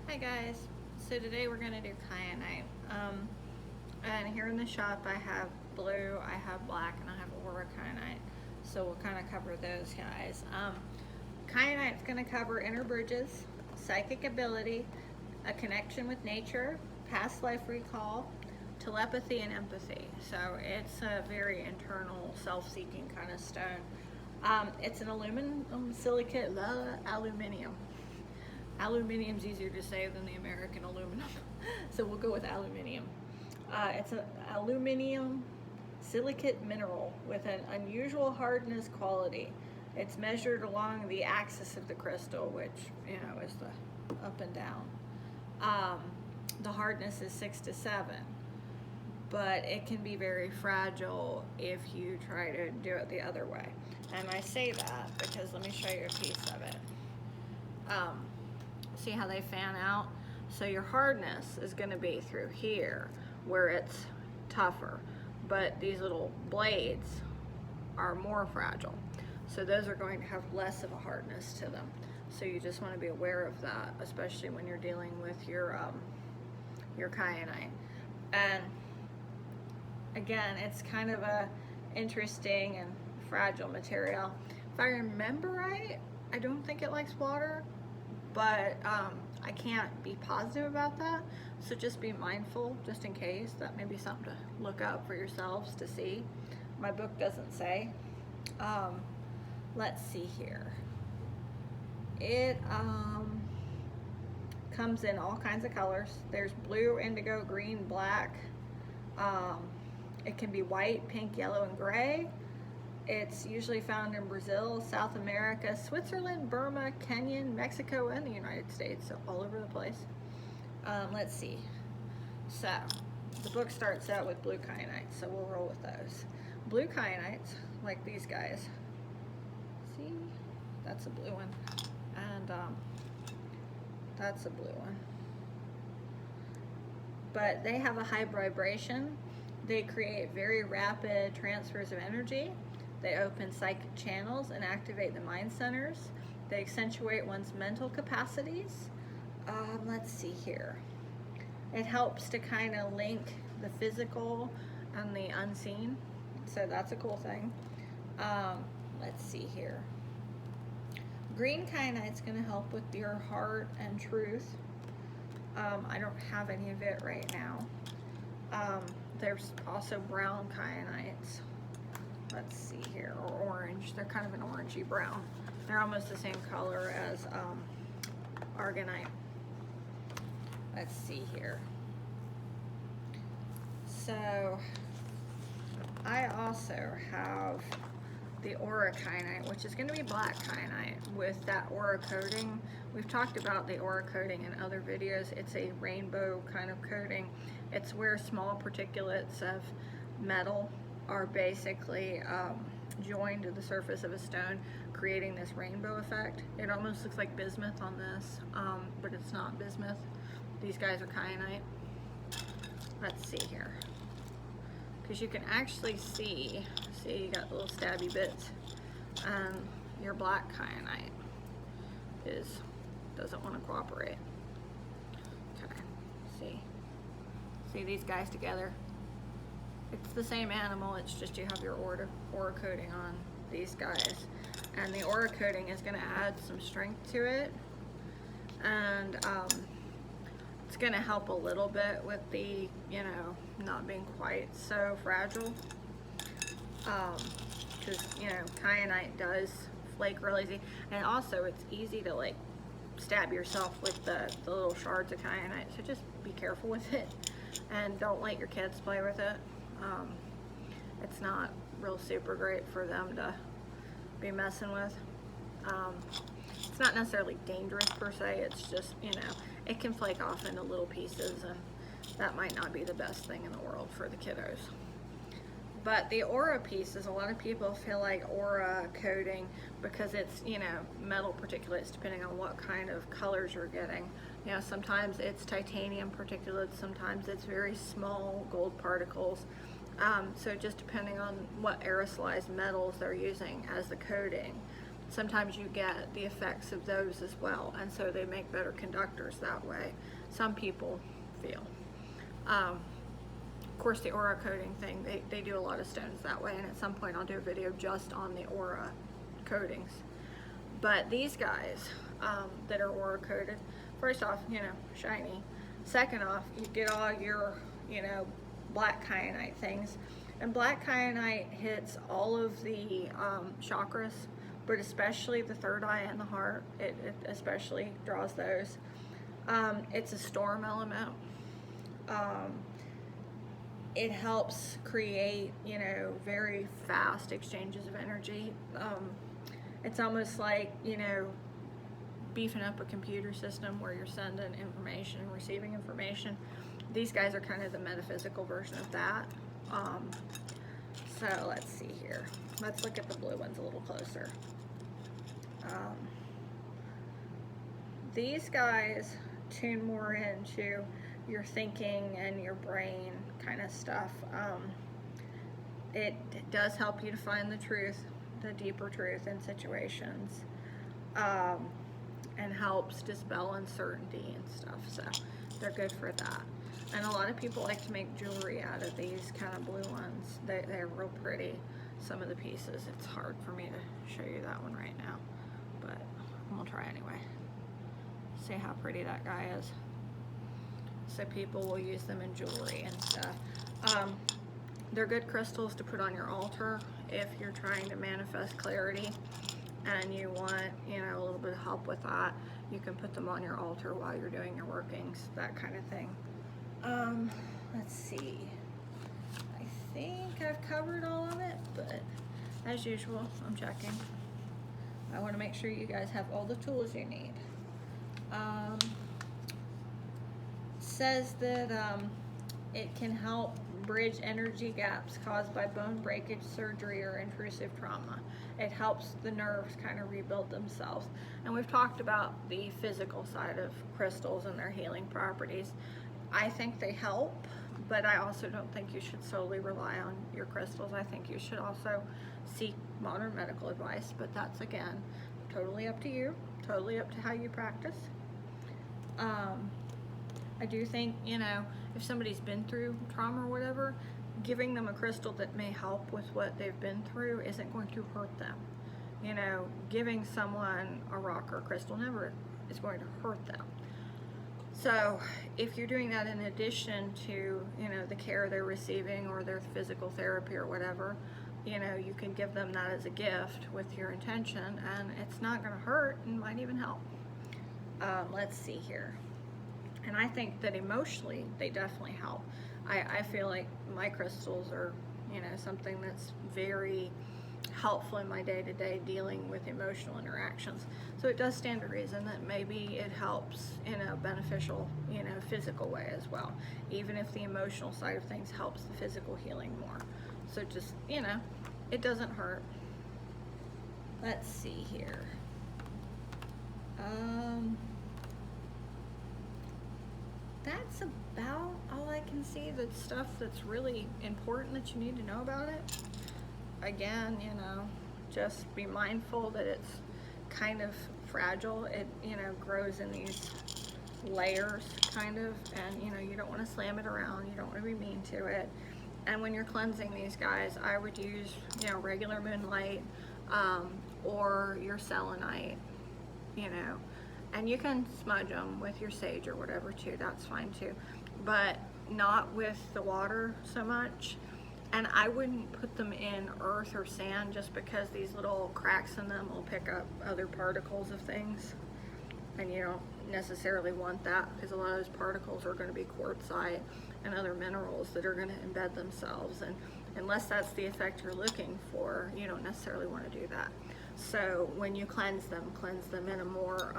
Hi guys, so today we're going to do kyanite. And here in the shop I have blue, I have black, and I have aura kyanite. So we'll kind of cover those guys. Kyanite's going to cover inner bridges, psychic ability, a connection with nature, past life recall, telepathy, and empathy. So it's a very internal, self-seeking kind of stone. It's an aluminum silicate, aluminium. Aluminium's easier to say than the American aluminum, so we'll go with aluminium. It's an aluminium silicate mineral with an unusual hardness quality. It's measured along the axis of the crystal, which is the up and down. The hardness is 6 to 7, but it can be very fragile if you try to do it the other way. And I say that because let me show you a piece of it. See how they fan out? So your hardness is going to be through here where it's tougher, but these little blades are more fragile. So those are going to have less of a hardness to them. So you just want to be aware of that, especially when you're dealing with your kyanite. And again, it's kind of a interesting and fragile material. If I remember right, I don't think it likes water, but I can't be positive about that, so just be mindful just in case. That may be something to look up for yourselves to see. My book doesn't say. Let's see here. It comes in all kinds of colors. There's blue, indigo, green, black. It can be white, pink, yellow, and gray. It's usually found in Brazil, South America, Switzerland, Burma, Kenya, Mexico, and the United States, so all over the place. Let's see. So, the book starts out with blue kyanite, so we'll roll with those. Blue kyanites, like these guys. See? That's a blue one. And that's a blue one. But they have a high vibration. They create very rapid transfers of energy. They open psychic channels and activate the mind centers. They accentuate one's mental capacities. Let's see here. It helps to kind of link the physical and the unseen. So that's a cool thing. Let's see here. Green kyanite's going to help with your heart and truth. I don't have any of it right now. There's also brown kyanites. Let's see here, or orange. They're kind of an orangey brown. They're almost the same color as argonite. Let's see here. So I also have the aura kyanite, which is going to be black kyanite with that aura coating. We've talked about the aura coating in other videos. It's a rainbow kind of coating. It's where small particulates of metal are basically joined to the surface of a stone, creating this rainbow effect. It almost looks like bismuth on this, but it's not bismuth. These guys are kyanite. Let's see here. Because you can actually see you got little stabby bits, and your black kyanite doesn't want to cooperate. Okay, see these guys together? It's the same animal, it's just you have your aura coating on these guys. And the aura coating is going to add some strength to it. And it's going to help a little bit with the, not being quite so fragile. Because, kyanite does flake real easy. And also it's easy to like stab yourself with the little shards of kyanite. So just be careful with it. And don't let your kids play with it. It's not real super great for them to be messing with. It's not necessarily dangerous per se, it's just, it can flake off into little pieces, and that might not be the best thing in the world for the kiddos. But the aura pieces, a lot of people feel like aura coating because it's, metal particulates depending on what kind of colors you're getting. Sometimes it's titanium particulates, sometimes it's very small gold particles. So just depending on what aerosolized metals they're using as the coating. sometimes you get the effects of those as well, and so they make better conductors that way. Some people feel. Of course, the aura coating thing, they do a lot of stones that way, and at some point I'll do a video just on the aura coatings. But these guys that are aura coated, first off, you know, shiny. Second off, you get all your, you know, black kyanite things. And black kyanite hits all of the chakras, but especially the third eye and the heart. It especially draws those. It's a storm element. It helps create, you know, very fast exchanges of energy. It's almost like, you know, beefing up a computer system where you're sending information and receiving information. These guys are kind of the metaphysical version of that. So let's see here. Let's look at the blue ones a little closer. These guys tune more into your thinking and your brain kind of stuff. It does help you to find the truth, the deeper truth in situations, and helps dispel uncertainty and stuff. So they're good for that. And a lot of people like to make jewelry out of these kind of blue ones. They're real pretty, some of the pieces. It's hard for me to show you that one right now, but I'm gonna try anyway. See how pretty that guy is. So people will use them in jewelry and stuff. They're good crystals to put on your altar if you're trying to manifest clarity and you want, you know, a little bit of help with that. You can put them on your altar while you're doing your workings, that kind of thing. Let's see. I think I've covered all of it, but as usual, I'm checking. I want to make sure you guys have all the tools you need. Says that it can help bridge energy gaps caused by bone breakage, surgery, or intrusive trauma. It helps the nerves kind of rebuild themselves. And we've talked about the physical side of crystals and their healing properties. I think they help, but I also don't think you should solely rely on your crystals. I think you should also seek modern medical advice, but that's, again, totally up to you, totally up to how you practice. I do think, you know, if somebody's been through trauma or whatever, giving them a crystal that may help with what they've been through isn't going to hurt them. You know, giving someone a rock or a crystal never is going to hurt them. So if you're doing that in addition to, you know, the care they're receiving or their physical therapy or whatever, you know, you can give them that as a gift with your intention, and it's not going to hurt and might even help. Let's see here. And I think that emotionally, they definitely help. I feel like my crystals are, you know, something that's very helpful in my day-to-day dealing with emotional interactions. So it does stand to reason that maybe it helps in a beneficial, you know, physical way as well, even if the emotional side of things helps the physical healing more. So just, you know, it doesn't hurt. Let's see here. That's about all I can see. The stuff that's really important that you need to know about it. Again, you know, just be mindful that it's kind of fragile. It, you know, grows in these layers kind of, and you know, you don't want to slam it around. You don't want to be mean to it. And when you're cleansing these guys, I would use, you know, regular moonlight or your selenite, you know. And you can smudge them with your sage or whatever too, that's fine too. But not with the water so much. And I wouldn't put them in earth or sand just because these little cracks in them will pick up other particles of things. And you don't necessarily want that because a lot of those particles are going to be quartzite and other minerals that are going to embed themselves. And unless that's the effect you're looking for, you don't necessarily want to do that. So when you cleanse them in a more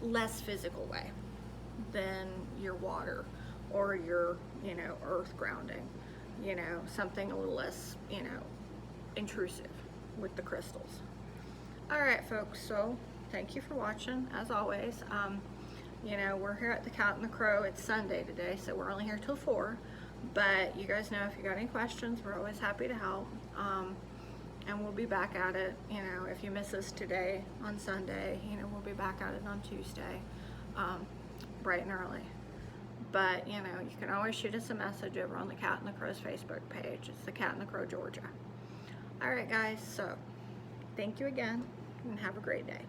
less physical way than your water or your, you know, earth grounding, you know, something a little less, you know, intrusive with the crystals. All right, folks, so thank you for watching, as always. You know, we're here at the Cat and the Crow. It's Sunday today, so we're only here till 4, but you guys know if you got any questions, we're always happy to help. And we'll be back at it, you know, if you miss us today on Sunday, you know, we'll be back at it on Tuesday, bright and early. But, you know, you can always shoot us a message over on the Cat and the Crow's Facebook page. It's the Cat and the Crow, Georgia. All right, guys, so thank you again, and have a great day.